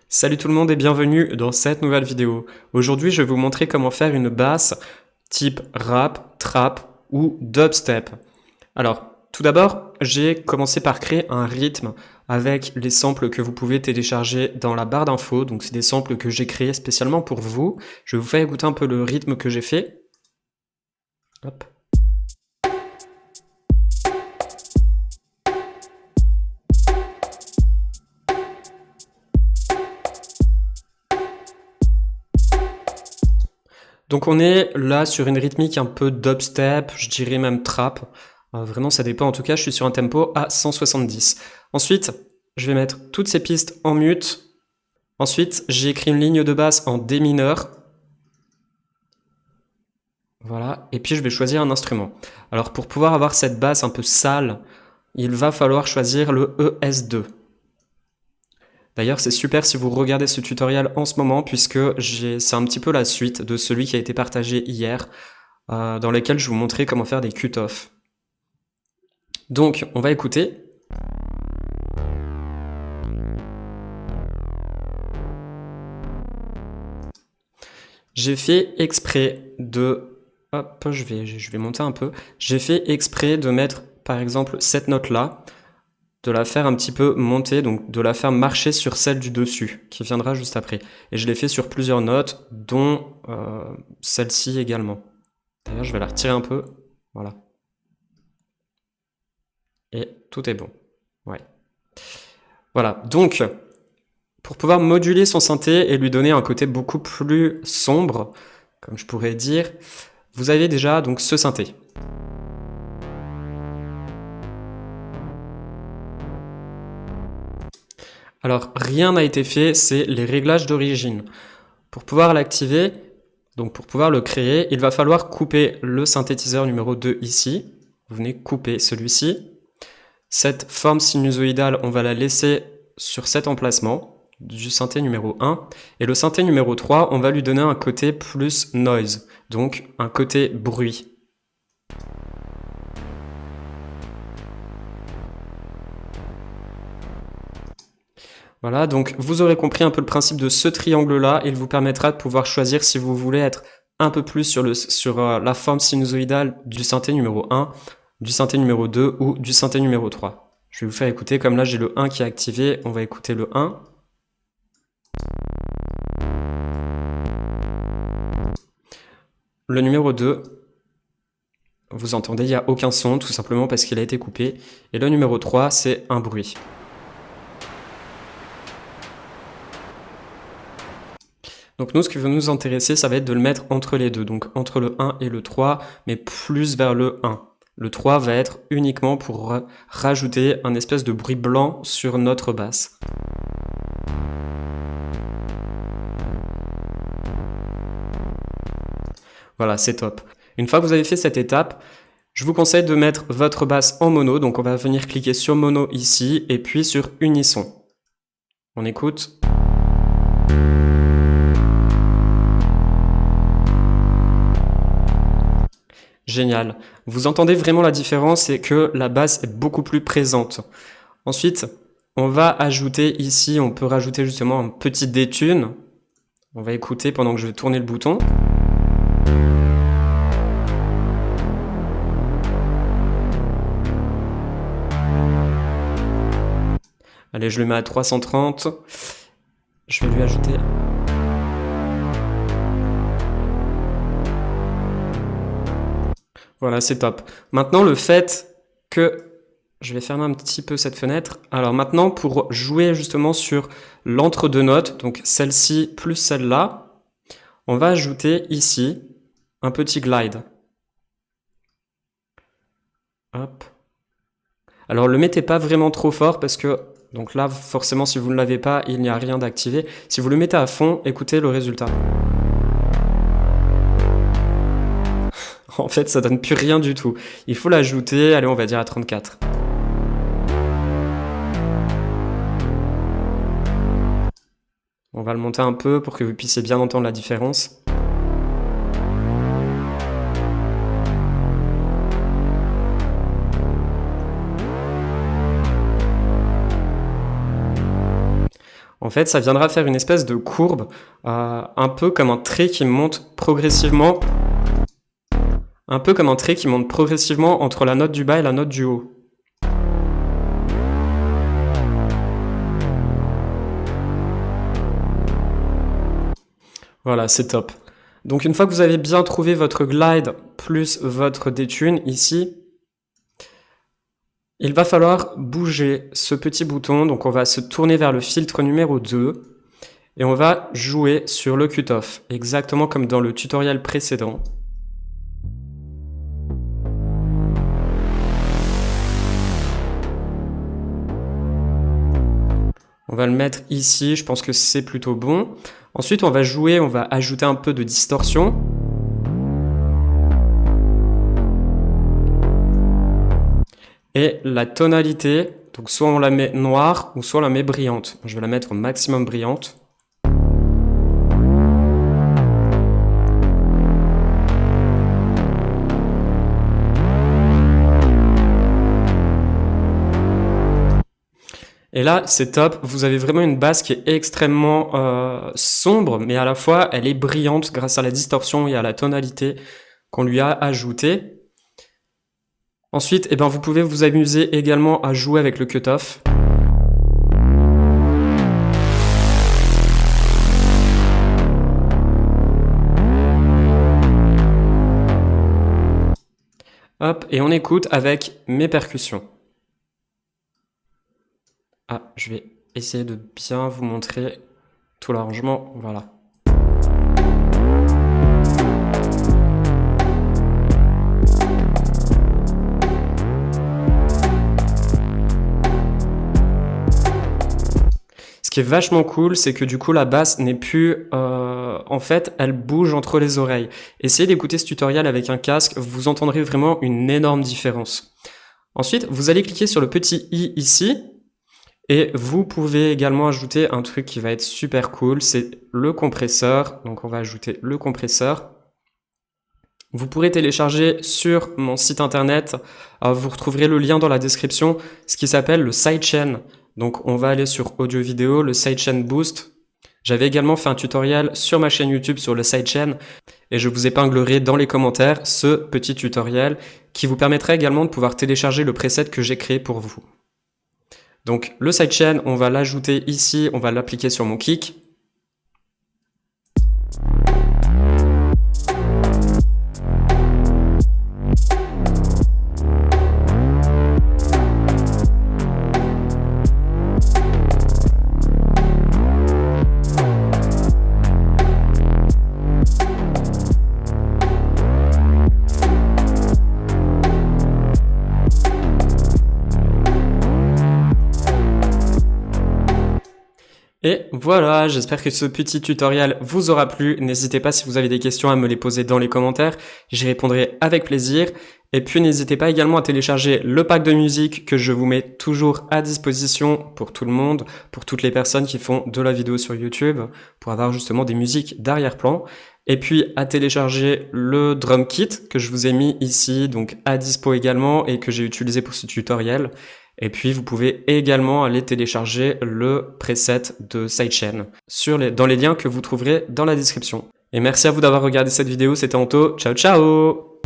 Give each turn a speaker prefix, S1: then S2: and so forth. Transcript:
S1: Salut tout le monde et bienvenue dans cette nouvelle vidéo. Aujourd'hui, je vais vous montrer comment faire une basse type rap, trap ou dubstep. Alors, tout d'abord, j'ai commencé par créer un rythme avec les samples que vous pouvez télécharger dans la barre d'infos. Donc, c'est des samples que j'ai créés spécialement pour vous. Je vais vous faire écouter un peu le rythme que j'ai fait. Hop. Donc on est là sur une rythmique un peu dubstep, je dirais même trap. Vraiment ça dépend, en tout cas je suis sur un tempo à 170. Ensuite, je vais mettre toutes ces pistes en mute. Ensuite, j'ai écrit une ligne de basse en D mineur. Voilà, et puis je vais choisir un instrument. Alors pour pouvoir avoir cette basse un peu sale, il va falloir choisir le ES2. D'ailleurs, c'est super si vous regardez ce tutoriel en ce moment, puisque c'est un petit peu la suite de celui qui a été partagé hier, dans lequel je vous montrais comment faire des cut-off. Donc, on va écouter. J'ai fait exprès de... Hop, je vais monter un peu. J'ai fait exprès de mettre, par exemple, cette note-là, de la faire un petit peu monter, donc de la faire marcher sur celle du dessus, qui viendra juste après. Et je l'ai fait sur plusieurs notes, dont celle-ci également. D'ailleurs, je vais la retirer un peu. Voilà. Et tout est bon. Ouais. Voilà. Donc, pour pouvoir moduler son synthé et lui donner un côté beaucoup plus sombre, comme je pourrais dire, vous avez déjà donc ce synthé. Alors, rien n'a été fait, c'est les réglages d'origine. Pour pouvoir l'activer, donc pour pouvoir le créer, il va falloir couper le synthétiseur numéro 2 ici. Vous venez couper celui-ci. Cette forme sinusoïdale, on va la laisser sur cet emplacement du synthé numéro 1. Et le synthé numéro 3, on va lui donner un côté plus noise, donc un côté bruit. Voilà, donc vous aurez compris un peu le principe de ce triangle-là. Il vous permettra de pouvoir choisir si vous voulez être un peu plus sur la forme sinusoïdale du synthé numéro 1, du synthé numéro 2 ou du synthé numéro 3. Je vais vous faire écouter, comme là j'ai le 1 qui est activé, on va écouter le 1. Le numéro 2, vous entendez, il n'y a aucun son, tout simplement parce qu'il a été coupé. Et le numéro 3, c'est un bruit. Donc nous, ce qui va nous intéresser, ça va être de le mettre entre les deux, donc entre le 1 et le 3, mais plus vers le 1. Le 3 va être uniquement pour rajouter un espèce de bruit blanc sur notre basse. Voilà, c'est top. Une fois que vous avez fait cette étape, je vous conseille de mettre votre basse en mono, donc on va venir cliquer sur mono ici, et puis sur unisson. On écoute. Génial. Vous entendez vraiment la différence et que la basse est beaucoup plus présente. Ensuite, on va ajouter ici, on peut rajouter justement un petit détune. On va écouter pendant que je vais tourner le bouton. Allez, je le mets à 330. Je vais lui ajouter... Voilà, c'est top. Maintenant, le fait que... Je vais fermer un petit peu cette fenêtre. Alors maintenant, pour jouer justement sur l'entre-deux notes, donc celle-ci plus celle-là, on va ajouter ici un petit glide. Hop. Alors le mettez pas vraiment trop fort parce que, donc là, forcément, si vous ne l'avez pas, il n'y a rien d'activé. Si vous le mettez à fond, écoutez le résultat. En fait, ça donne plus rien du tout. Il faut l'ajouter, allez, on va dire à 34. On va le monter un peu pour que vous puissiez bien entendre la différence. en fait, ça viendra faire une espèce de courbe, un peu comme un trait qui monte progressivement, un peu comme un trait qui monte progressivement entre la note du bas et la note du haut. Voilà, c'est top. Donc une fois que vous avez bien trouvé votre glide plus votre détune ici, il va falloir bouger ce petit bouton. Donc on va se tourner vers le filtre numéro 2 et on va jouer sur le cutoff, exactement comme dans le tutoriel précédent. On va le mettre ici, je pense que c'est plutôt bon. Ensuite, on va jouer, on va ajouter un peu de distorsion. Et la tonalité, donc soit on la met noire ou soit on la met brillante. Je vais la mettre au maximum brillante. Et là, c'est top, vous avez vraiment une basse qui est extrêmement sombre, mais à la fois, elle est brillante grâce à la distorsion et à la tonalité qu'on lui a ajoutée. Ensuite, vous pouvez vous amuser également à jouer avec le cutoff. Hop, et on écoute avec mes percussions. Ah, je vais essayer de bien vous montrer tout l'arrangement, voilà. Ce qui est vachement cool, c'est que du coup la basse n'est plus... en fait, elle bouge entre les oreilles. Essayez d'écouter ce tutoriel avec un casque, vous entendrez vraiment une énorme différence. Ensuite, vous allez cliquer sur le petit i ici, et vous pouvez également ajouter un truc qui va être super cool, c'est le compresseur. Donc on va ajouter le compresseur. Vous pourrez télécharger sur mon site internet, vous retrouverez le lien dans la description, ce qui s'appelle le sidechain. Donc on va aller sur audio vidéo, le sidechain boost. J'avais également fait un tutoriel sur ma chaîne YouTube sur le sidechain et je vous épinglerai dans les commentaires ce petit tutoriel qui vous permettra également de pouvoir télécharger le preset que j'ai créé pour vous. Donc le sidechain, on va l'ajouter ici, on va l'appliquer sur mon kick. Et voilà, j'espère que ce petit tutoriel vous aura plu. N'hésitez pas si vous avez des questions à me les poser dans les commentaires. J'y répondrai avec plaisir. Et puis n'hésitez pas également à télécharger le pack de musique que je vous mets toujours à disposition pour tout le monde, pour toutes les personnes qui font de la vidéo sur YouTube, pour avoir justement des musiques d'arrière-plan. Et puis à télécharger le drum kit que je vous ai mis ici, donc à dispo également et que j'ai utilisé pour ce tutoriel. Et puis, vous pouvez également aller télécharger le preset de sidechain dans les liens que vous trouverez dans la description. Et merci à vous d'avoir regardé cette vidéo, c'était Anto. Ciao, ciao!